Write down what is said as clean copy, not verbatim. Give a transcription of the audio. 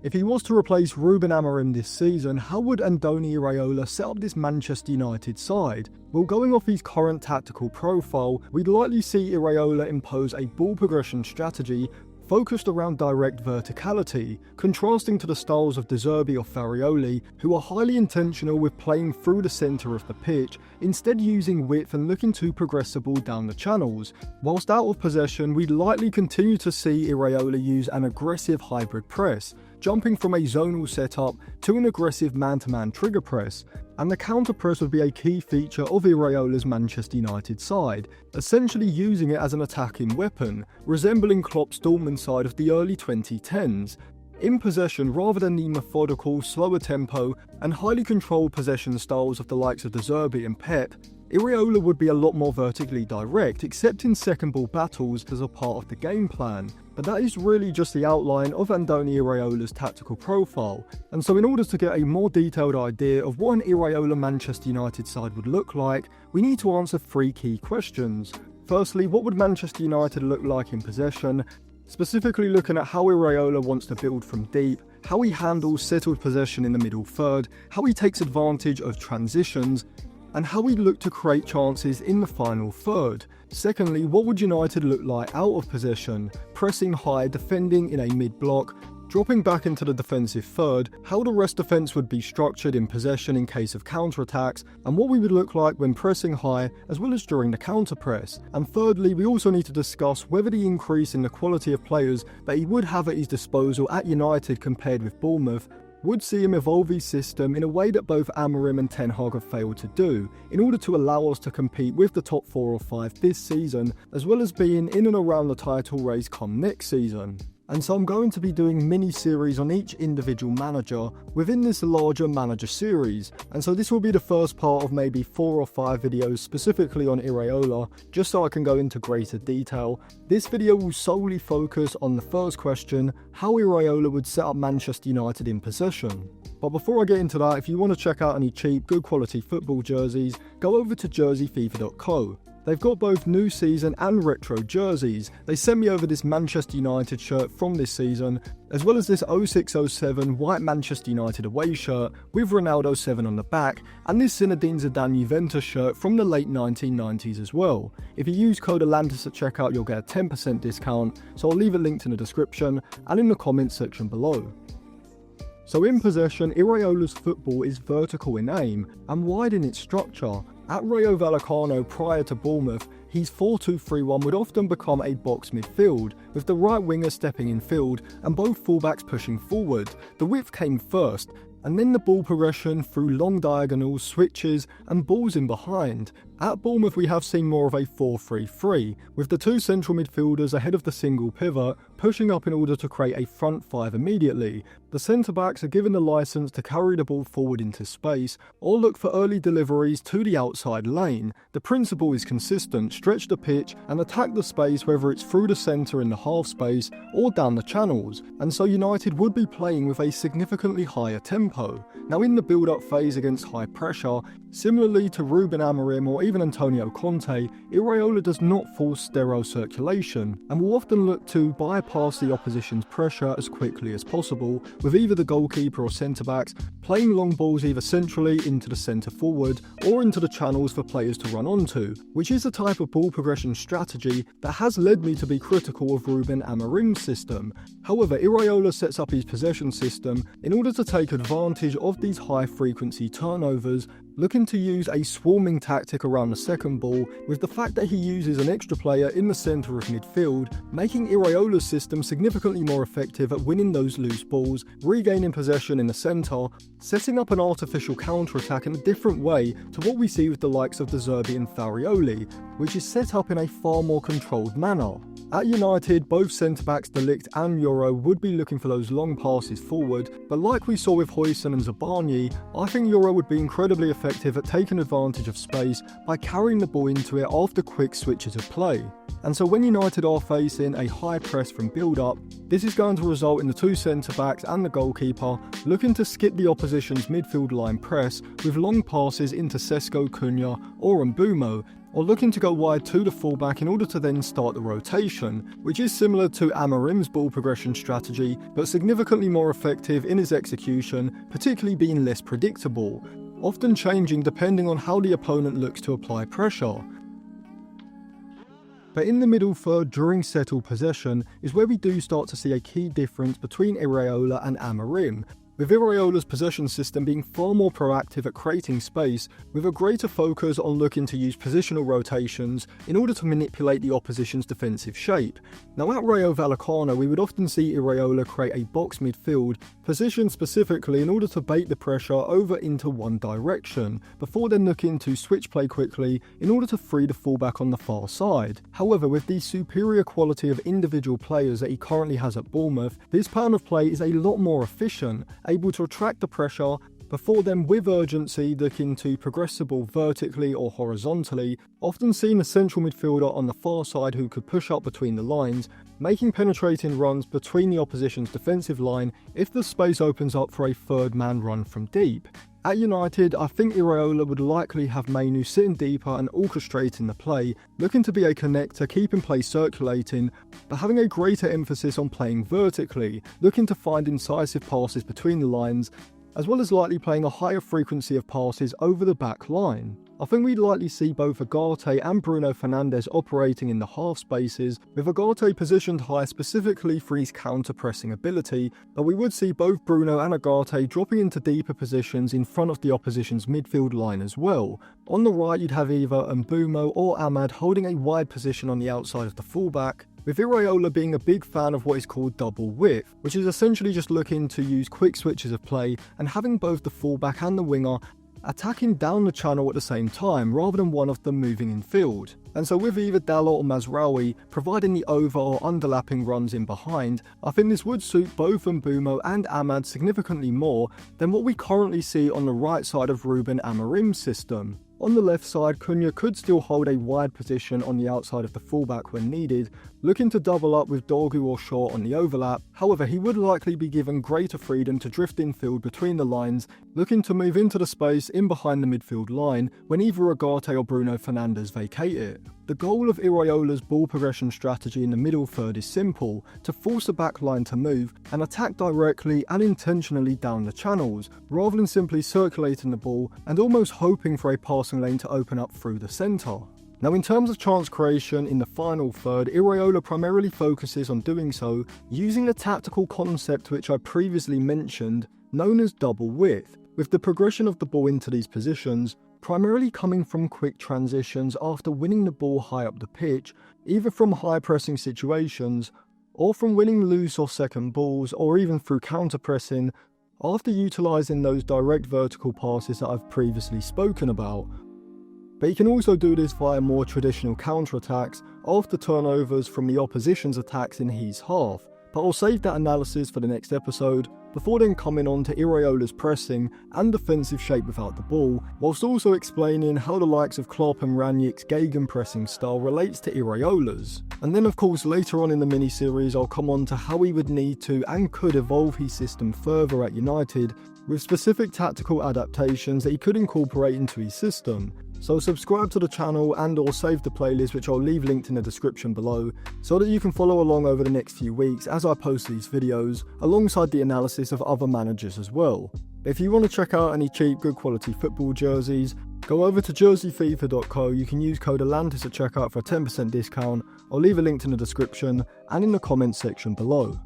If he was to replace Ruben Amorim this season, how would Andoni Iraola set up this Manchester United side? Well, going off his current tactical profile, we'd likely see Iraola impose a ball progression strategy focused around direct verticality, contrasting to the styles of De Zerbi or Farioli, who are highly intentional with playing through the centre of the pitch, instead using width and looking to progress the ball down the channels. Whilst out of possession, we'd likely continue to see Iraola use an aggressive hybrid press, jumping from a zonal setup to an aggressive man-to-man trigger press, and the counter press would be a key feature of Iraola's Manchester United side, essentially using it as an attacking weapon, resembling Klopp's Dortmund side of the early 2010s. In possession, rather than the methodical, slower tempo and highly controlled possession styles of the likes of De Zerbi and Pep, Iraola would be a lot more vertically direct, except in second ball battles as a part of the game plan. But that is really just the outline of Andoni Iraola's tactical profile, and so in order to get a more detailed idea of what an Iraola Manchester United side would look like, we need to answer 3 key questions. Firstly, what would Manchester United look like in possession? Specifically looking at how Iraola wants to build from deep, how he handles settled possession in the middle third, how he takes advantage of transitions, and how we look to create chances in the final third. Secondly, what would United look like out of possession? Pressing high, defending in a mid-block, dropping back into the defensive third, how the rest defence would be structured in possession in case of counter-attacks, and what we would look like when pressing high as well as during the counter-press. And thirdly, we also need to discuss whether the increase in the quality of players that he would have at his disposal at United compared with Bournemouth would see him evolve his system in a way that both Amorim and Ten Hag have failed to do, in order to allow us to compete with the top 4 or 5 this season, as well as being in and around the title race come next season. And so I'm going to be doing mini-series on each individual manager within this larger manager series, and so this will be the first part of maybe 4 or 5 videos specifically on Iraola, just so I can go into greater detail. This video will solely focus on the first question, how Iraola would set up Manchester United in possession. But before I get into that, if you want to check out any cheap, good quality football jerseys, go over to jerseyfifa.co. They've got both new season and retro jerseys. They sent me over this Manchester United shirt from this season, as well as this 06-07 white Manchester United away shirt with Ronaldo 7 on the back, and this Zinedine Zidane Juventus shirt from the late 1990s as well. If you use code Atlantis at checkout, you'll get a 10% discount, so I'll leave it linked in the description and in the comments section below. So in possession, Iraola's football is vertical in aim and wide in its structure. At Rayo Vallecano prior to Bournemouth, his 4-2-3-1 would often become a box midfield, with the right winger stepping in field and both fullbacks pushing forward. The width came first, and then the ball progression through long diagonals, switches and balls in behind. At Bournemouth we have seen more of a 4-3-3, with the 2 central midfielders ahead of the single pivot pushing up in order to create a front 5 immediately. The centre-backs are given the licence to carry the ball forward into space or look for early deliveries to the outside lane. The principle is consistent, stretch the pitch and attack the space, whether it's through the centre in the half space or down the channels, and so United would be playing with a significantly higher tempo. Now in the build-up phase against high pressure, similarly to Ruben Amorim or even Antonio Conte, Iraola does not force sterile circulation and will often look to bypass the opposition's pressure as quickly as possible, with either the goalkeeper or centre-backs playing long balls either centrally into the centre forward or into the channels for players to run onto, which is a type of ball progression strategy that has led me to be critical of Ruben Amorim's system. However, Iraola sets up his possession system in order to take advantage of these high frequency turnovers, looking to use a swarming tactic around the second ball, with the fact that he uses an extra player in the centre of midfield, making Iraola's system significantly more effective at winning those loose balls, regaining possession in the centre, setting up an artificial counter-attack in a different way to what we see with the likes of De Zerbi and Farioli, which is set up in a far more controlled manner. At United, both centre-backs De Ligt and Euro would be looking for those long passes forward, but like we saw with Huijsen and Zabarnyi, I think Euro would be incredibly effective at taking advantage of space by carrying the ball into it after quick switches of play. And so when United are facing a high press from build-up, this is going to result in the 2 centre-backs and the goalkeeper looking to skip the opposition's midfield line press with long passes into Šeško, Cunha or Mbeumo. or looking to go wide to the fullback in order to then start the rotation, which is similar to Amorim's ball progression strategy, but significantly more effective in its execution, particularly being less predictable, often changing depending on how the opponent looks to apply pressure. But in the middle third during settled possession is where we do start to see a key difference between Iraola and Amorim, with Iraola's possession system being far more proactive at creating space, with a greater focus on looking to use positional rotations in order to manipulate the opposition's defensive shape. Now at Rayo Vallecano we would often see Iraola create a box midfield, positioned specifically in order to bait the pressure over into one direction, before then looking to switch play quickly in order to free the fullback on the far side. However, with the superior quality of individual players that he currently has at Bournemouth, this pattern of play is a lot more efficient, able to attract the pressure before then with urgency looking to progress the ball vertically or horizontally, often seeing a central midfielder on the far side who could push up between the lines, making penetrating runs between the opposition's defensive line if the space opens up for a third man run from deep. At United, I think Iraola would likely have Mainoo sitting deeper and orchestrating the play, looking to be a connector, keeping play circulating, but having a greater emphasis on playing vertically, looking to find incisive passes between the lines, as well as likely playing a higher frequency of passes over the back line. I think we'd likely see both Ugarte and Bruno Fernandes operating in the half spaces, with Ugarte positioned high specifically for his counter-pressing ability, but we would see both Bruno and Ugarte dropping into deeper positions in front of the opposition's midfield line as well. On the right you'd have either Mbeumo or Ahmad holding a wide position on the outside of the fullback, with Iraola being a big fan of what is called double width, which is essentially just looking to use quick switches of play and having both the fullback and the winger attacking down the channel at the same time rather than one of them moving in field. And so with either Dalot or Mazraoui providing the over or underlapping runs in behind, I think this would suit both Mbeumo and Ahmad significantly more than what we currently see on the right side of Ruben Amorim's system. On the left side, Cunha could still hold a wide position on the outside of the fullback when needed, looking to double up with Dorgu or Shaw on the overlap. However, he would likely be given greater freedom to drift infield between the lines, looking to move into the space in behind the midfield line when either Ugarte or Bruno Fernandes vacate it. The goal of Iraola's ball progression strategy in the middle third is simple: to force the back line to move and attack directly and intentionally down the channels, rather than simply circulating the ball and almost hoping for a passing lane to open up through the centre. Now in terms of chance creation in the final third, Iraola primarily focuses on doing so using the tactical concept which I previously mentioned, known as double width, with the progression of the ball into these positions primarily coming from quick transitions after winning the ball high up the pitch, either from high pressing situations, or from winning loose or second balls, or even through counter pressing, after utilising those direct vertical passes that I've previously spoken about. But he can also do this via more traditional counter-attacks after turnovers from the opposition's attacks in his half, but I'll save that analysis for the next episode, before then coming on to Iraola's pressing and defensive shape without the ball, whilst also explaining how the likes of Klopp and Rangnick's gegenpressing style relates to Iraola's. And then of course later on in the mini-series I'll come on to how he would need to and could evolve his system further at United, with specific tactical adaptations that he could incorporate into his system. So subscribe to the channel and or save the playlist, which I'll leave linked in the description below, so that you can follow along over the next few weeks as I post these videos, alongside the analysis of other managers as well. If you want to check out any cheap, good quality football jerseys, go over to jerseyfifa.co. You can use code Atlantis at checkout for a 10% discount. I'll leave a link in the description and in the comments section below.